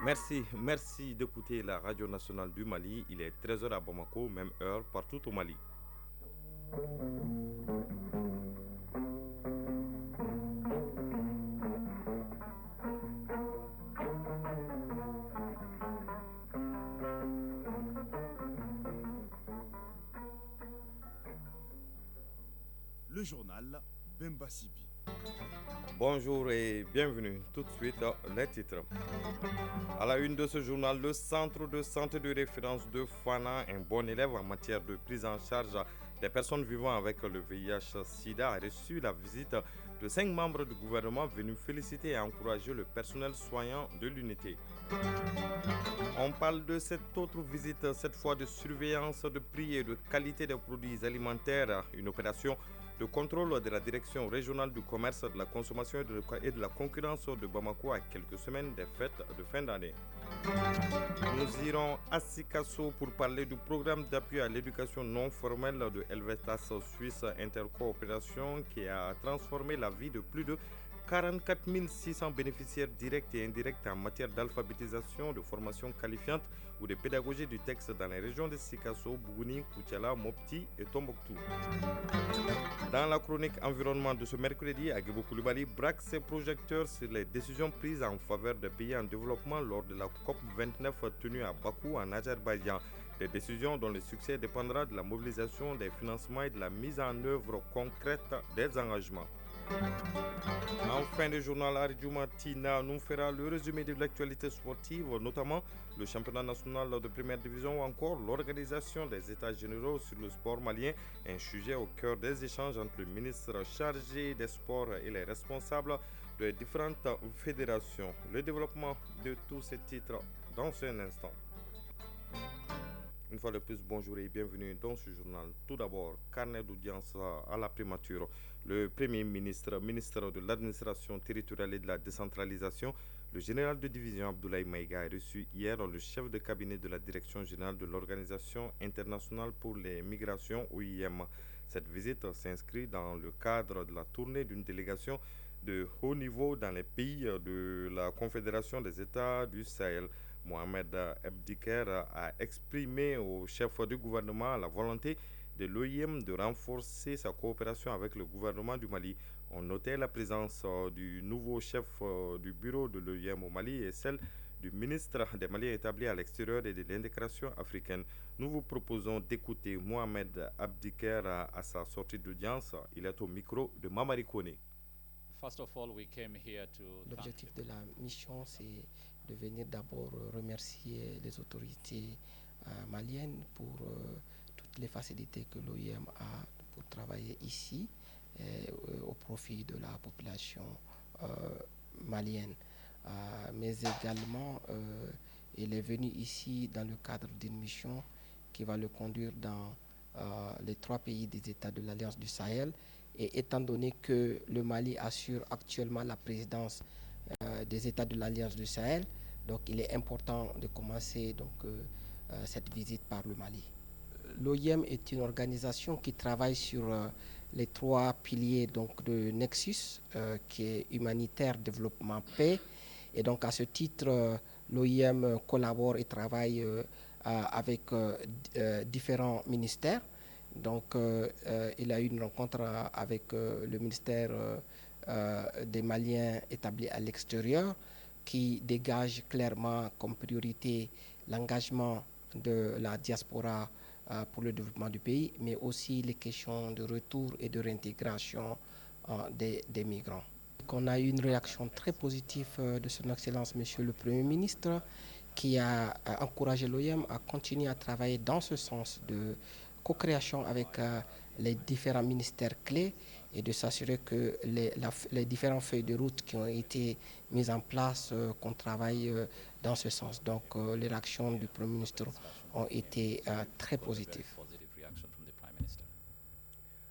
Merci d'écouter la radio nationale du Mali. Il est 13 heures à Bamako, même heure partout au Mali. Le journal Bemba Sibi. Bonjour et bienvenue. Tout de suite, les titres. À la une de ce journal, le centre de santé de référence de Fana, un bon élève en matière de prise en charge des personnes vivant avec le VIH-Sida, a reçu la visite de 5 membres du gouvernement venus féliciter et encourager le personnel soignant de l'unité. On parle de cette autre visite, cette fois de surveillance de prix et de qualité des produits alimentaires, une opération de contrôle de la direction régionale du commerce, de la consommation et de la concurrence de Bamako à quelques semaines des fêtes de fin d'année. Nous irons à Sikasso pour parler du programme d'appui à l'éducation non formelle de Helvetas Suisse Intercoopération qui a transformé la vie de plus de 44 600 bénéficiaires directs et indirects en matière d'alphabétisation, de formation qualifiante ou de pédagogie du texte dans les régions de Sikasso, Bougouni, Koutiala, Mopti et Tombouctou. Dans la chronique environnement de ce mercredi, Aguebo Koulibaly braque ses projecteurs sur les décisions prises en faveur des pays en développement lors de la COP29 tenue à Bakou en Azerbaïdjan. Des décisions dont le succès dépendra de la mobilisation des financements et de la mise en œuvre concrète des engagements. En fin de journal, Arjuma Tina nous fera le résumé de l'actualité sportive, notamment le championnat national de première division ou encore l'organisation des états généraux sur le sport malien, un sujet au cœur des échanges entre le ministre chargé des sports et les responsables de différentes fédérations. Le développement de tous ces titres dans un instant. Une fois de plus, bonjour et bienvenue dans ce journal. Tout d'abord, carnet d'audience à la primature. Le Premier ministre, ministre de l'Administration territoriale et de la décentralisation, le général de division Abdoulaye Maïga a reçu hier le chef de cabinet de la direction générale de l'Organisation internationale pour les migrations, OIM. Cette visite s'inscrit dans le cadre de la tournée d'une délégation de haut niveau dans les pays de la Confédération des États du Sahel. Mohamed Abdiker a exprimé au chef du gouvernement la volonté de l'OIM de renforcer sa coopération avec le gouvernement du Mali. On notait la présence du nouveau chef du bureau de l'OIM au Mali et celle du ministre des Maliens établi à l'extérieur et de l'intégration africaine. Nous vous proposons d'écouter Mohamed Abdiker à sa sortie d'audience. Il est au micro de Mamari Kone. L'objectif de la mission, c'est de venir d'abord remercier les autorités maliennes pour toutes les facilités que l'OIM a pour travailler ici au profit de la population malienne. Mais également, il est venu ici dans le cadre d'une mission qui va le conduire dans les 3 pays des États de l'Alliance du Sahel. Et étant donné que le Mali assure actuellement la présidence des États de l'Alliance du Sahel, donc il est important de commencer cette visite par le Mali. L'OIM est une organisation qui travaille sur les 3 piliers de Nexus, qui est humanitaire, développement, paix. Et donc à ce titre, l'OIM collabore et travaille avec différents ministères. Donc il a eu une rencontre avec le ministère des Maliens établis à l'extérieur qui dégage clairement comme priorité l'engagement de la diaspora pour le développement du pays, mais aussi les questions de retour et de réintégration des migrants. On a eu une réaction très positive de son Excellence Monsieur le Premier ministre qui a encouragé l'OIM à continuer à travailler dans ce sens de co-création avec les différents ministères clés et de s'assurer que les différentes feuilles de route qui ont été mises en place, qu'on travaille dans ce sens. Donc les réactions du Premier ministre ont été très positives.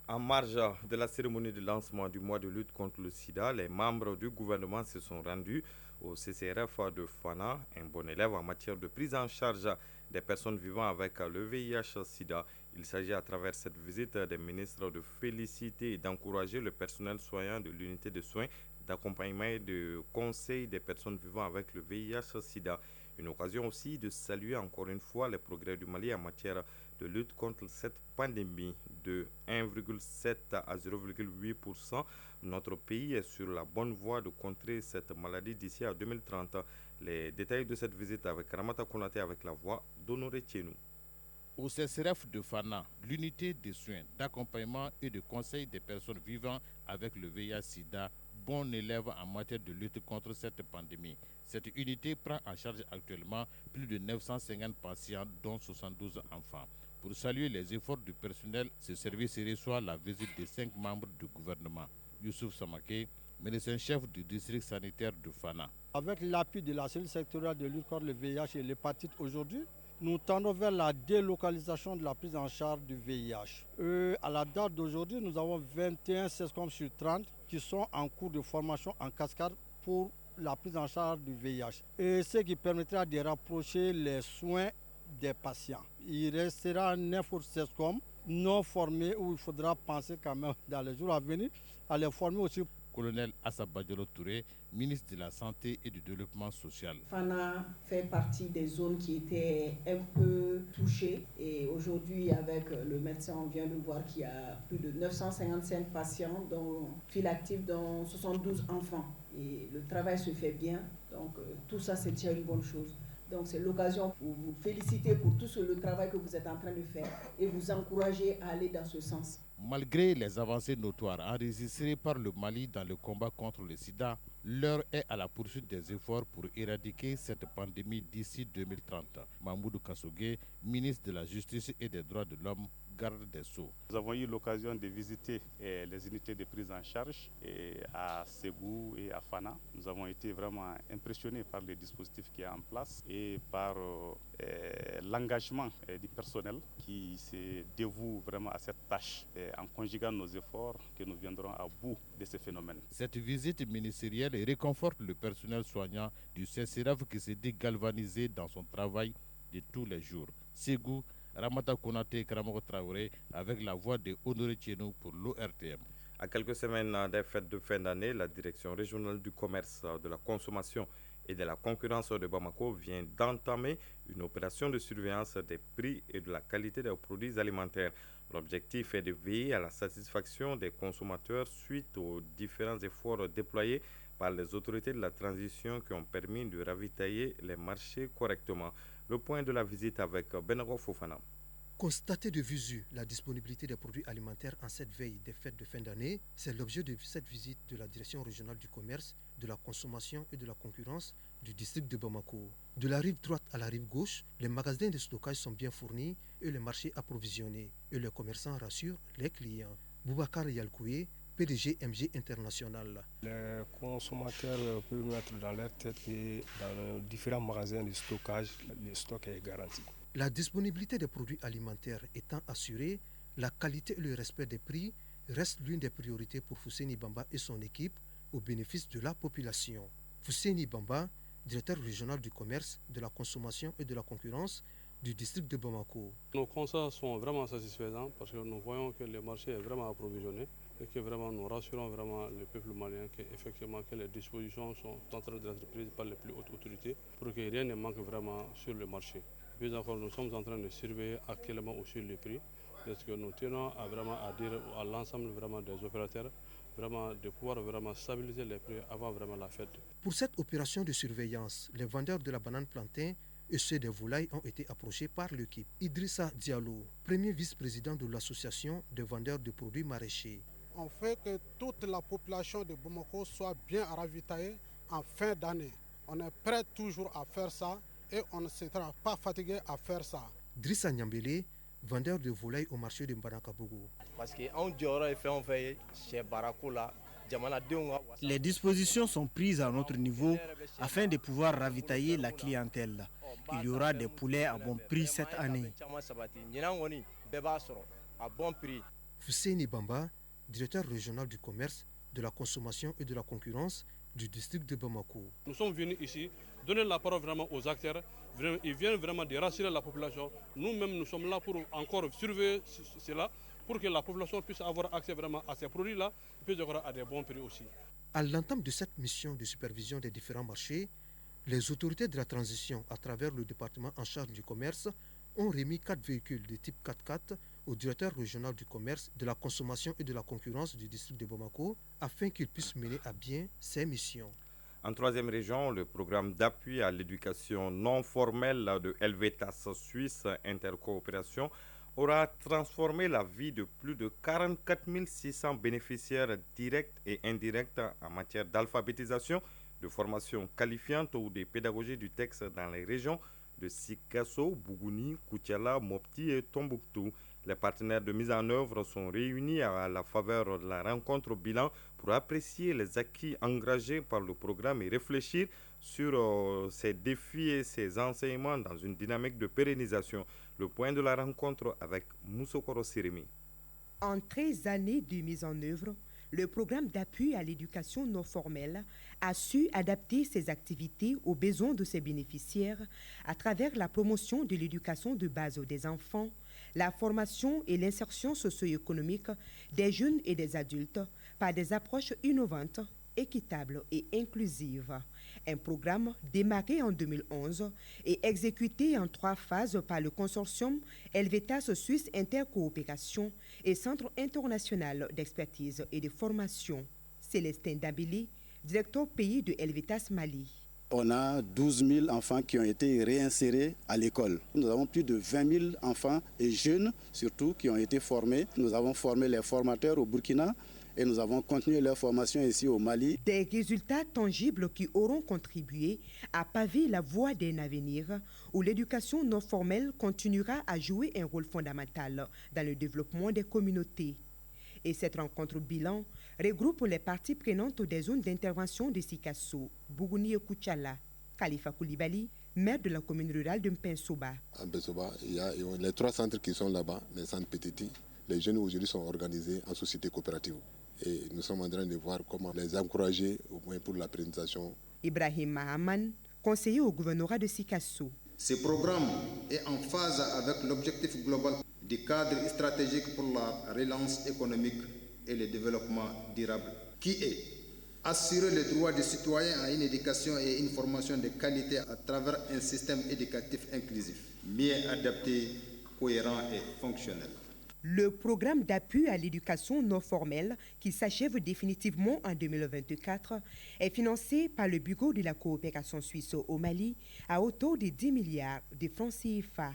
En marge de la cérémonie de lancement du mois de lutte contre le sida, les membres du gouvernement se sont rendus au CCRF de Fana, un bon élève en matière de prise en charge des personnes vivant avec le VIH-Sida. Il s'agit à travers cette visite des ministres de féliciter et d'encourager le personnel soignant de l'unité de soins d'accompagnement et de conseil des personnes vivant avec le VIH-Sida. Une occasion aussi de saluer encore une fois les progrès du Mali en matière de lutte contre cette pandémie. De 1,7 à 0,8%, notre pays est sur la bonne voie de contrer cette maladie d'ici à 2030. Les détails de cette visite avec Ramata Konaté avec la voix d'Honoré Tienou. Au CCRF de Fana, l'unité de soins, d'accompagnement et de conseil des personnes vivant avec le VIH-Sida, bon élève en matière de lutte contre cette pandémie. Cette unité prend en charge actuellement plus de 950 patients, dont 72 enfants. Pour saluer les efforts du personnel, ce service reçoit la visite de 5 membres du gouvernement. Youssouf Samake, médecin-chef du district sanitaire de Fana. Avec l'appui de la cellule sectorielle de lutte contre le VIH et l'hépatite aujourd'hui, nous tendons vers la délocalisation de la prise en charge du VIH. À la date d'aujourd'hui, nous avons 21 CESCOM sur 30 qui sont en cours de formation en cascade pour la prise en charge du VIH. Et ce qui permettra de rapprocher les soins des patients. Il restera 9 autres CESCOM non formés où il faudra penser quand même dans les jours à venir à les former aussi. Colonel Assa Badjalo Touré, ministre de la Santé et du Développement social. Fana fait partie des zones qui étaient un peu touchées et aujourd'hui avec le médecin on vient de voir qu'il y a plus de 955 patients dont file active dont 72 enfants et le travail se fait bien donc tout ça c'est déjà une bonne chose. Donc c'est l'occasion pour vous féliciter pour tout le travail que vous êtes en train de faire et vous encourager à aller dans ce sens. Malgré les avancées notoires enregistrées par le Mali dans le combat contre le sida, l'heure est à la poursuite des efforts pour éradiquer cette pandémie d'ici 2030. Mahmoudou Kassogué, ministre de la Justice et des Droits de l'Homme, garde des Sceaux. Nous avons eu l'occasion de visiter les unités de prise en charge à Ségou et à Fana. Nous avons été vraiment impressionnés par les dispositifs qui est en place et par l'engagement du personnel qui se dévoue vraiment à cette tâche. En conjuguant nos efforts, que nous viendrons à bout de ce phénomène. Cette visite ministérielle réconforte le personnel soignant du CCRF qui s'est dit galvanisé dans son travail de tous les jours. Ségou, Ramata Konaté et Karamoko Traoré avec la voix de Honoré Tienou pour l'ORTM. À quelques semaines des fêtes de fin d'année, la direction régionale du commerce, de la consommation et de la concurrence de Bamako vient d'entamer une opération de surveillance des prix et de la qualité des produits alimentaires. L'objectif est de veiller à la satisfaction des consommateurs suite aux différents efforts déployés par les autorités de la transition qui ont permis de ravitailler les marchés correctement. Le point de la visite avec Benaro Fofana. Constater de visu la disponibilité des produits alimentaires en cette veille des fêtes de fin d'année, c'est l'objet de cette visite de la Direction régionale du commerce, de la consommation et de la concurrence du district de Bamako. De la rive droite à la rive gauche, les magasins de stockage sont bien fournis et les marchés approvisionnés. Et les commerçants rassurent les clients. Boubacar Yalkoué, PDG MG International. Les consommateurs peuvent mettre dans leur tête que dans les différents magasins de stockage, le stock est garanti. La disponibilité des produits alimentaires étant assurée, la qualité et le respect des prix restent l'une des priorités pour Fousséni Bamba et son équipe au bénéfice de la population. Fousséni Bamba, directeur régional du commerce, de la consommation et de la concurrence du district de Bamako. Nos constats sont vraiment satisfaisants parce que nous voyons que le marché est vraiment approvisionné et que vraiment nous rassurons vraiment le peuple malien qu'effectivement que les dispositions sont en train d'être prises par les plus hautes autorités pour que rien ne manque vraiment sur le marché. Puis encore, nous sommes en train de surveiller actuellement aussi les prix, parce que nous tenons à dire à l'ensemble vraiment des opérateurs vraiment de pouvoir vraiment stabiliser les prix avant vraiment la fête. Pour cette opération de surveillance, les vendeurs de la banane plantain et ceux des volailles ont été approchés par l'équipe. Idrissa Diallo, premier vice-président de l'association des vendeurs de produits maraîchers. On fait que toute la population de Bamako soit bien ravitaillée en fin d'année. On est prêt toujours à faire ça et on ne sera pas fatigué à faire ça. Drissa Nyambele, vendeur de volailles au marché de Mbanakabougou. Les dispositions sont prises à notre niveau afin de pouvoir ravitailler la clientèle. Il y aura des poulets à bon prix cette année. Fousséni Bamba, directeur régional du commerce, de la consommation et de la concurrence du district de Bamako. Nous sommes venus ici donner la parole vraiment aux acteurs. Ils viennent vraiment de rassurer la population. Nous-mêmes, nous sommes là pour encore surveiller cela pour que la population puisse avoir accès vraiment à ces produits-là et puis avoir à des bons prix aussi. À l'entame de cette mission de supervision des différents marchés, les autorités de la transition, à travers le département en charge du commerce, ont remis 4 véhicules de type 4x4 au directeur régional du commerce, de la consommation et de la concurrence du district de Bamako afin qu'il puisse mener à bien ses missions. En troisième région, le programme d'appui à l'éducation non formelle de Helvetas Suisse Intercoopération aura transformé la vie de plus de 44 600 bénéficiaires directs et indirects en matière d'alphabétisation, de formation qualifiante ou de pédagogie du texte dans les régions de Sikasso, Bougouni, Koutiala, Mopti et Tombouctou. Les partenaires de mise en œuvre sont réunis à la faveur de la rencontre bilan pour apprécier les acquis engagés par le programme et réfléchir sur ces défis et ces enseignements dans une dynamique de pérennisation. Le point de la rencontre avec Moussokoro Sirimi. En 13 années de mise en œuvre, le programme d'appui à l'éducation non formelle a su adapter ses activités aux besoins de ses bénéficiaires à travers la promotion de l'éducation de base des enfants, la formation et l'insertion socio-économique des jeunes et des adultes par des approches innovantes, équitables et inclusives. Un programme démarré en 2011 et exécuté en 3 phases par le consortium Helvetas Suisse Intercoopération et Centre international d'expertise et de formation. Célestin Dabili, directeur pays de Helvetas Mali. On a 12 000 enfants qui ont été réinsérés à l'école. Nous avons plus de 20 000 enfants et jeunes, surtout, qui ont été formés. Nous avons formé les formateurs au Burkina et nous avons continué leur formation ici au Mali. Des résultats tangibles qui auront contribué à paver la voie d'un avenir où l'éducation non formelle continuera à jouer un rôle fondamental dans le développement des communautés. Et cette rencontre bilan regroupe les parties prenantes des zones d'intervention de Sikasso, Bougouni et Koutiala. Khalifa Koulibaly, maire de la commune rurale de Mpensoba. À Mpensoba, il y a les 3 centres qui sont là-bas, les centres petits. Les jeunes aujourd'hui sont organisés en société coopérative. Et nous sommes en train de voir comment les encourager au moins pour la présentation. Ibrahim Mahaman, conseiller au gouvernorat de Sikasso. Ce programme est en phase avec l'objectif global du cadre stratégique pour la relance économique et le développement durable, qui est assurer le droit des citoyens à une éducation et une formation de qualité à travers un système éducatif inclusif, mieux adapté, cohérent et fonctionnel. Le programme d'appui à l'éducation non formelle, qui s'achève définitivement en 2024, est financé par le Bureau de la coopération suisse au Mali à hauteur de 10 milliards de francs CFA.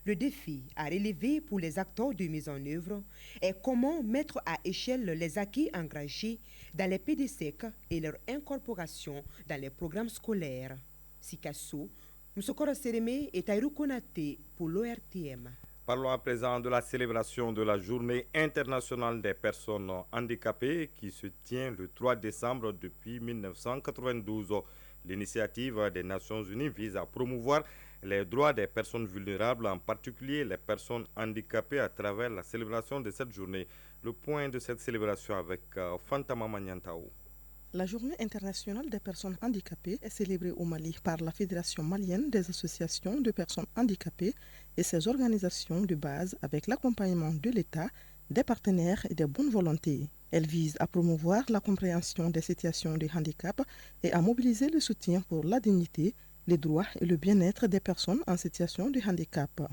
Le défi à relever pour les acteurs de mise en œuvre est comment mettre à échelle les acquis engagés dans les PDSEC et leur incorporation dans les programmes scolaires. Sikasso, Moussokoro Sereme et Taïrou Konate pour l'ORTM. Parlons à présent de la célébration de la Journée internationale des personnes handicapées qui se tient le 3 décembre depuis 1992. L'initiative des Nations Unies vise à promouvoir les droits des personnes vulnérables, en particulier les personnes handicapées, à travers la célébration de cette journée. Le point de cette célébration avec Fantama Magnantao. La Journée internationale des personnes handicapées est célébrée au Mali par la Fédération malienne des associations de personnes handicapées et ses organisations de base avec l'accompagnement de l'État, des partenaires et des bonnes volontés. Elle vise à promouvoir la compréhension des situations de handicap et à mobiliser le soutien pour la dignité, les droits et le bien-être des personnes en situation de handicap.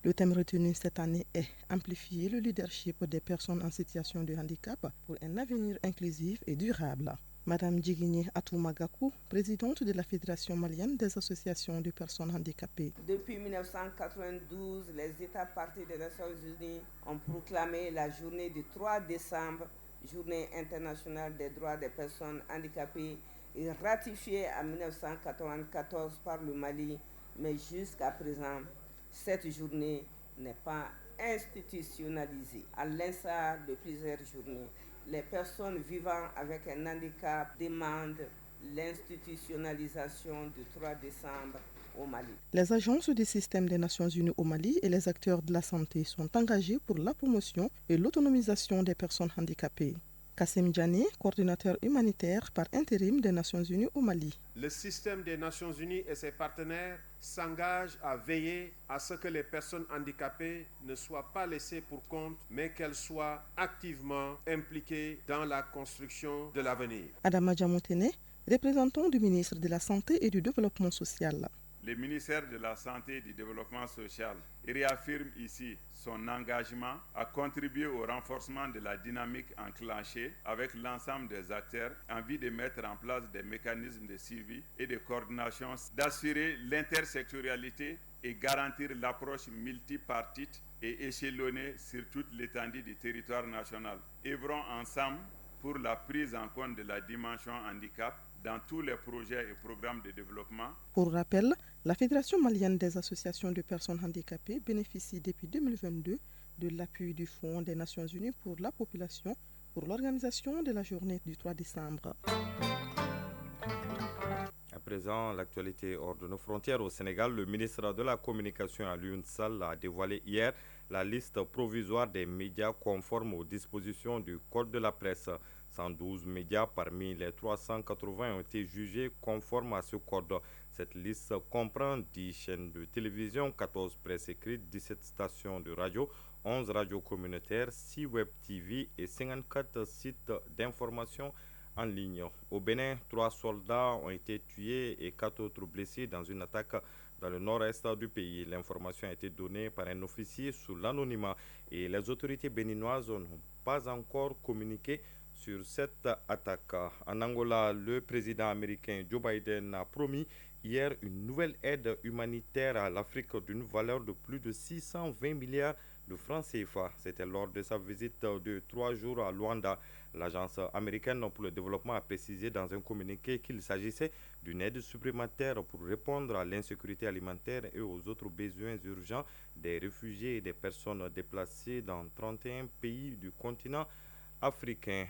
Le thème retenu cette année est « Amplifier le leadership des personnes en situation de handicap pour un avenir inclusif et durable ». Madame Djigini Atoumagakou, présidente de la Fédération malienne des associations de personnes handicapées. Depuis 1992, les États parties des Nations Unies ont proclamé la journée du 3 décembre, Journée internationale des droits des personnes handicapées, et ratifiée en 1994 par le Mali. Mais jusqu'à présent, cette journée n'est pas institutionnalisée, à l'instar de plusieurs journées. Les personnes vivant avec un handicap demandent l'institutionnalisation du 3 décembre au Mali. Les agences du système des Nations Unies au Mali et les acteurs de la santé sont engagés pour la promotion et l'autonomisation des personnes handicapées. Kassim Djani, coordinateur humanitaire par intérim des Nations Unies au Mali. Le système des Nations Unies et ses partenaires s'engagent à veiller à ce que les personnes handicapées ne soient pas laissées pour compte, mais qu'elles soient activement impliquées dans la construction de l'avenir. Adama Djamoutene, représentant du ministre de la Santé et du Développement social. Le ministère de la Santé et du Développement social réaffirme ici son engagement à contribuer au renforcement de la dynamique enclenchée avec l'ensemble des acteurs en vue de mettre en place des mécanismes de suivi et de coordination, d'assurer l'intersectorialité et garantir l'approche multipartite et échelonnée sur toute l'étendue du territoire national. Œuvrons ensemble pour la prise en compte de la dimension handicap dans tous les projets et programmes de développement. Pour rappel, la Fédération malienne des associations de personnes handicapées bénéficie depuis 2022 de l'appui du Fonds des Nations Unies pour la population pour l'organisation de la journée du 3 décembre. À présent, l'actualité hors de nos frontières au Sénégal, le ministre de la Communication Alioune Sall a dévoilé hier la liste provisoire des médias conformes aux dispositions du Code de la presse. 112 médias parmi les 380 ont été jugés conformes à ce code. Cette liste comprend 10 chaînes de télévision, 14 presses écrites, 17 stations de radio, 11 radios communautaires, 6 web TV et 54 sites d'information en ligne. Au Bénin, 3 soldats ont été tués et 4 autres blessés dans une attaque dans le nord-est du pays. L'information a été donnée par un officier sous l'anonymat et les autorités béninoises n'ont pas encore communiqué sur cette attaque. En Angola, le président américain Joe Biden a promis hier une nouvelle aide humanitaire à l'Afrique d'une valeur de plus de 620 milliards de francs CFA. C'était lors de sa visite de 3 jours à Luanda. L'agence américaine pour le développement a précisé dans un communiqué qu'il s'agissait d'une aide supplémentaire pour répondre à l'insécurité alimentaire et aux autres besoins urgents des réfugiés et des personnes déplacées dans 31 pays du continent africain.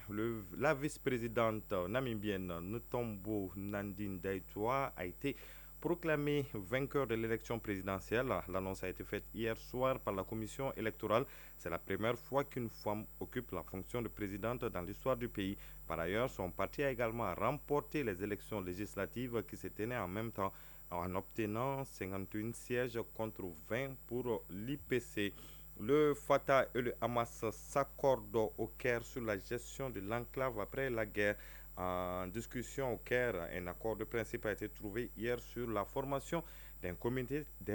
La vice-présidente namibienne Ntombo Nandine-Ndaitwah a été proclamée vainqueur de l'élection présidentielle. L'annonce a été faite hier soir par la commission électorale. C'est la première fois qu'une femme occupe la fonction de présidente dans l'histoire du pays. Par ailleurs, son parti a également remporté les élections législatives qui se tenaient en même temps en obtenant 51 sièges contre 20 pour l'IPC. Le Fatah et le Hamas s'accordent au Caire sur la gestion de l'enclave après la guerre. En discussion au Caire, un accord de principe a été trouvé hier sur la formation d'un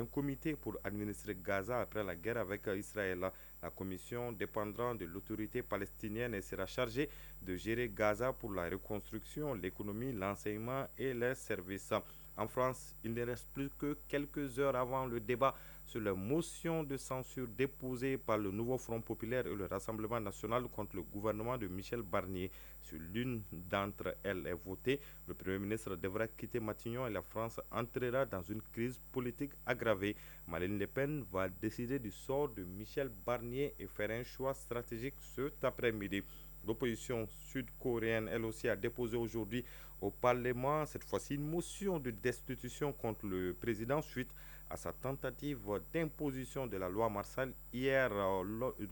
comité pour administrer Gaza après la guerre avec Israël. La commission dépendra de l'autorité palestinienne et sera chargée de gérer Gaza pour la reconstruction, l'économie, l'enseignement et les services. En France, il ne reste plus que quelques heures avant le débat sur la motion de censure déposée par le Nouveau Front Populaire et le Rassemblement National contre le gouvernement de Michel Barnier. Si l'une d'entre elles est votée, le Premier ministre devra quitter Matignon et la France entrera dans une crise politique aggravée. Marine Le Pen va décider du sort de Michel Barnier et faire un choix stratégique cet après-midi. L'opposition sud-coréenne, elle aussi, a déposé aujourd'hui au Parlement, cette fois-ci, une motion de destitution contre le président suite à sa tentative d'imposition de la loi Marshall hier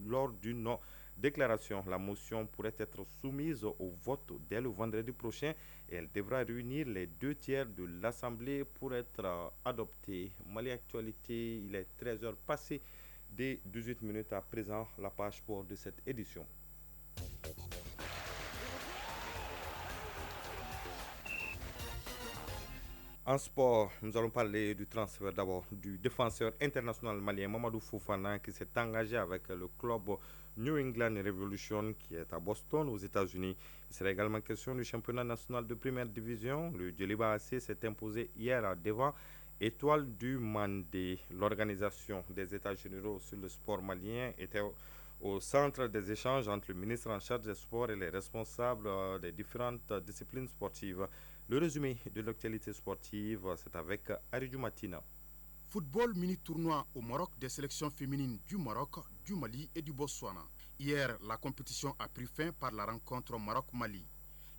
lors d'une déclaration. La motion pourrait être soumise au vote dès le vendredi prochain et elle devra réunir les 2 tiers de l'Assemblée pour être adoptée. Mali Actualité, il est 13h passé des 18 minutes à présent, la page sport de cette édition. En sport, nous allons parler du transfert d'abord du défenseur international malien Mamadou Fofana qui s'est engagé avec le club New England Revolution qui est à Boston aux États-Unis. Il sera également question du championnat national de première division. Le Djeliba AC s'est imposé hier devant Étoile du Mandé. L'organisation des États généraux sur le sport malien était au centre des échanges entre le ministre en charge des sports et les responsables des différentes disciplines sportives. Le résumé de l'actualité sportive, c'est avec Aridou Matina. Football mini-tournoi au Maroc des sélections féminines du Maroc, du Mali et du Botswana. Hier, la compétition a pris fin par la rencontre Maroc-Mali.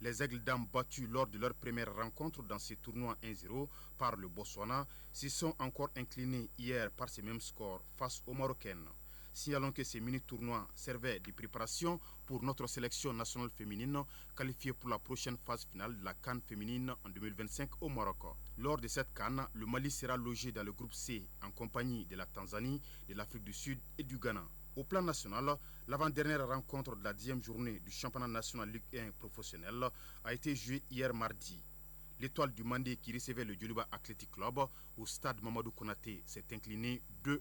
Les Aigles dames battus lors de leur première rencontre dans ces tournois 1-0 par le Botswana s'y sont encore inclinés hier par ces mêmes scores face aux Marocaines. Signalons que ces mini-tournois servaient de préparation pour notre sélection nationale féminine qualifiée pour la prochaine phase finale de la CAN féminine en 2025 au Maroc. Lors de cette CAN, le Mali sera logé dans le groupe C en compagnie de la Tanzanie, de l'Afrique du Sud et du Ghana. Au plan national, l'avant-dernière rencontre de la 10e journée du championnat national Ligue 1 professionnel a été jouée hier mardi. L'Étoile du Mandé qui recevait le Djoliba Athletic Club au stade Mamadou Konaté s'est incliné 2-1.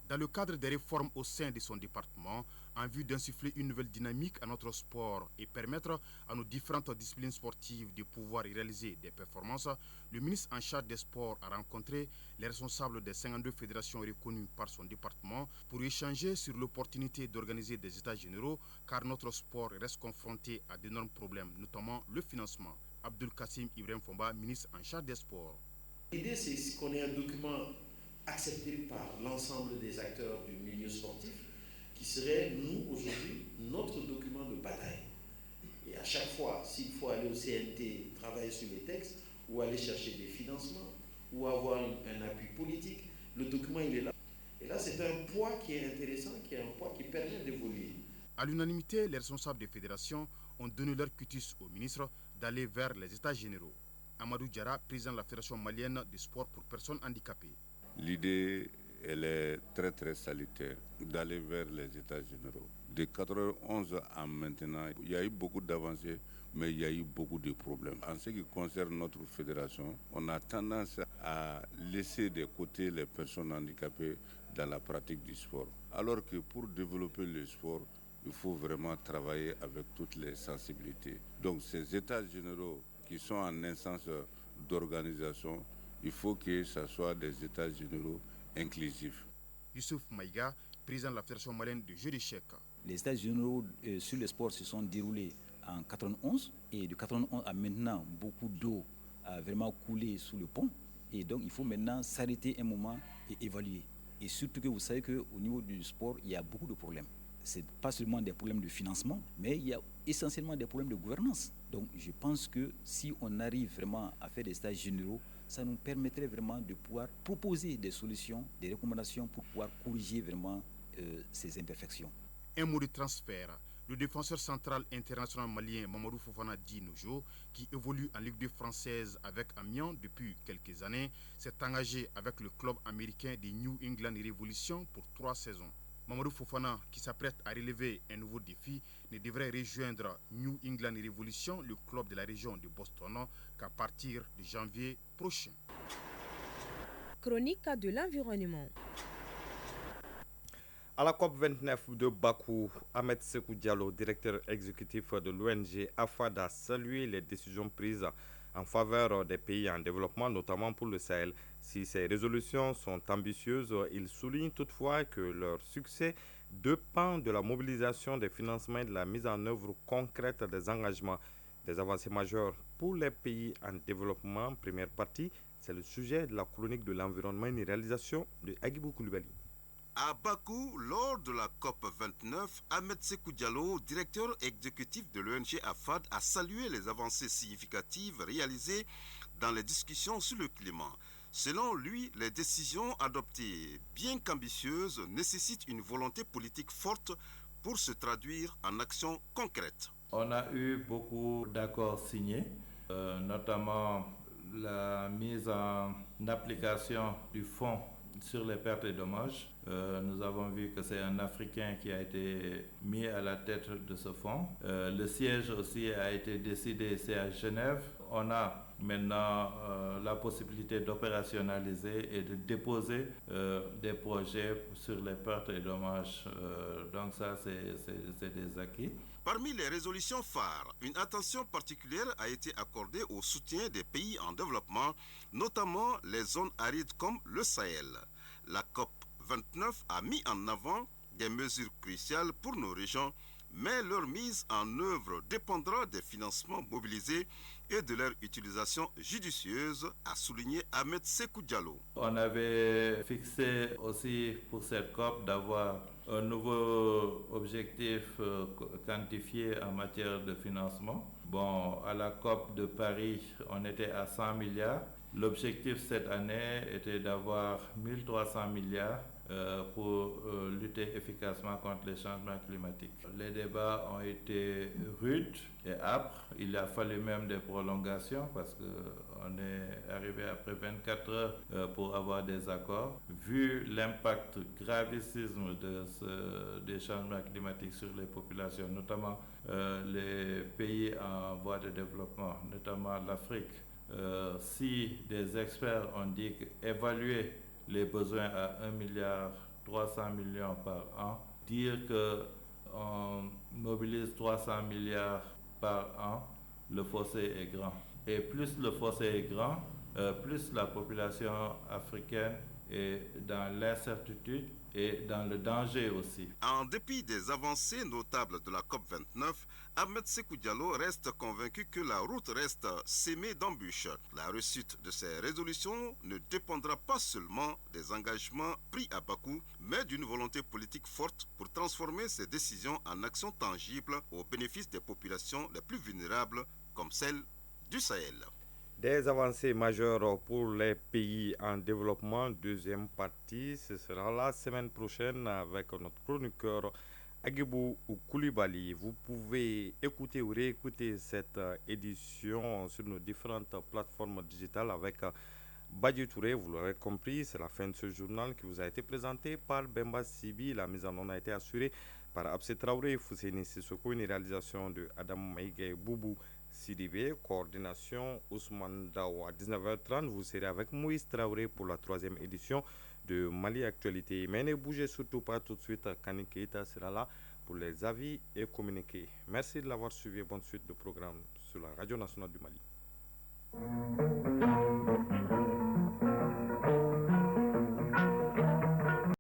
Dans le cadre des réformes au sein de son département, en vue d'insuffler une nouvelle dynamique à notre sport et permettre à nos différentes disciplines sportives de pouvoir y réaliser des performances, le ministre en charge des sports a rencontré les responsables des 52 fédérations reconnues par son département pour échanger sur l'opportunité d'organiser des états généraux car notre sport reste confronté à d'énormes problèmes, notamment le financement. Abdul Kassim Ibrahim Fomba, ministre en charge des sports. L'idée, c'est qu'on ait un document accepté par l'ensemble des acteurs du milieu sportif, qui serait, nous, aujourd'hui, notre document de bataille. Et à chaque fois, s'il faut aller au CNT, travailler sur les textes, ou aller chercher des financements, ou avoir un appui politique, le document, il est là. Et là, c'est un poids qui est intéressant, qui est un poids qui permet d'évoluer. À l'unanimité, les responsables des fédérations ont donné leur cutis au ministre d'aller vers les états généraux. Amadou Diarra, président de la Fédération malienne de sport pour personnes handicapées. L'idée, elle est très très salutaire d'aller vers les états généraux. De 91 à maintenant, il y a eu beaucoup d'avancées, mais il y a eu beaucoup de problèmes. En ce qui concerne notre fédération, on a tendance à laisser de côté les personnes handicapées dans la pratique du sport. Alors que pour développer le sport, il faut vraiment travailler avec toutes les sensibilités. Donc ces états généraux qui sont en instance d'organisation, il faut que ce soit des états généraux inclusifs. Youssouf Maïga, président de la Fédération malienne de jeux d'échecs. Les états généraux sur le sport se sont déroulés en 91 et de 91 à maintenant, beaucoup d'eau a vraiment coulé sous le pont. Et donc il faut maintenant s'arrêter un moment et évaluer. Et surtout que vous savez qu'au niveau du sport, il y a beaucoup de problèmes. Ce n'est pas seulement des problèmes de financement, mais il y a essentiellement des problèmes de gouvernance. Donc je pense que si on arrive vraiment à faire des stages généraux, ça nous permettrait vraiment de pouvoir proposer des solutions, des recommandations pour pouvoir corriger vraiment ces imperfections. Un mot de transfert. Le défenseur central international malien Mamadou Fofana Dinojo, qui évolue en Ligue 2 française avec Amiens depuis quelques années, s'est engagé avec le club américain des New England Revolution pour 3 saisons. Mamadou Fofana, qui s'apprête à relever un nouveau défi, ne devrait rejoindre New England Revolution, le club de la région de Boston, qu'à partir de janvier prochain. Chronique de l'environnement. À la COP29 de Bakou, Ahmed Sekou Diallo, directeur exécutif de l'ONG AFAD, a salué les décisions prises en faveur des pays en développement, notamment pour le Sahel. Si ces résolutions sont ambitieuses, il souligne toutefois que leur succès dépend de la mobilisation des financements et de la mise en œuvre concrète des engagements. Des avancées majeures pour les pays en développement, première partie, c'est le sujet de la chronique de l'environnement et une réalisation de Agibou Koulibaly. À Bakou, lors de la COP29, Ahmed Sekou Diallo, directeur exécutif de l'ONG AFAD, a salué les avancées significatives réalisées dans les discussions sur le climat. Selon lui, les décisions adoptées, bien qu'ambitieuses, nécessitent une volonté politique forte pour se traduire en actions concrètes. On a eu beaucoup d'accords signés, notamment la mise en application du fonds sur les pertes et dommages. Nous avons vu que c'est un Africain qui a été mis à la tête de ce fonds. Le siège aussi a été décidé, c'est à Genève. On a maintenant la possibilité d'opérationnaliser et de déposer des projets sur les pertes et dommages. Donc ça, c'est des acquis. Parmi les résolutions phares, une attention particulière a été accordée au soutien des pays en développement, notamment les zones arides comme le Sahel. La COP29 a mis en avant des mesures cruciales pour nos régions, mais leur mise en œuvre dépendra des financements mobilisés et de leur utilisation judicieuse, a souligné Ahmed Sekou Diallo. On avait fixé aussi pour cette COP d'avoir un nouveau objectif quantifié en matière de financement. Bon, à la COP de Paris, on était à 100 milliards L'objectif cette année était d'avoir 1300 milliards pour lutter efficacement contre les changements climatiques. Les débats ont été rudes et âpres. Il a fallu même des prolongations parce qu'on est arrivé après 24 heures pour avoir des accords. Vu l'impact gravissime des changements climatiques sur les populations, notamment les pays en voie de développement, notamment l'Afrique, si des experts ont dit qu'évaluer les besoins à 1,3 milliard par an, dire qu'on mobilise 300 milliards par an, le fossé est grand. Et plus le fossé est grand, plus la population africaine est dans l'incertitude et dans le danger aussi. En dépit des avancées notables de la COP29, Ahmed Sékou Diallo reste convaincu que la route reste semée d'embûches. La réussite de ces résolutions ne dépendra pas seulement des engagements pris à Bakou, mais d'une volonté politique forte pour transformer ces décisions en actions tangibles au bénéfice des populations les plus vulnérables, comme celle du Sahel. Des avancées majeures pour les pays en développement. Deuxième partie, ce sera la semaine prochaine avec notre chroniqueur Agibou Koulibaly. Vous pouvez écouter ou réécouter cette édition sur nos différentes plateformes digitales avec Badji Touré. Vous l'aurez compris, c'est la fin de ce journal qui vous a été présenté par Bemba Sibi. La mise en onde a été assurée par Abse Traoré, Fousseini Sissoko, une réalisation de Adam Maïga et Boubou Sidibé, coordination Ousmane Dawa. À 19h30, vous serez avec Moïse Traoré pour la 3e édition de Mali Actualité. Mais ne bougez surtout pas tout de suite. Kani Keita sera là pour les avis et communiquer. Merci de l'avoir suivi. Bonne suite de programme sur la Radio Nationale du Mali.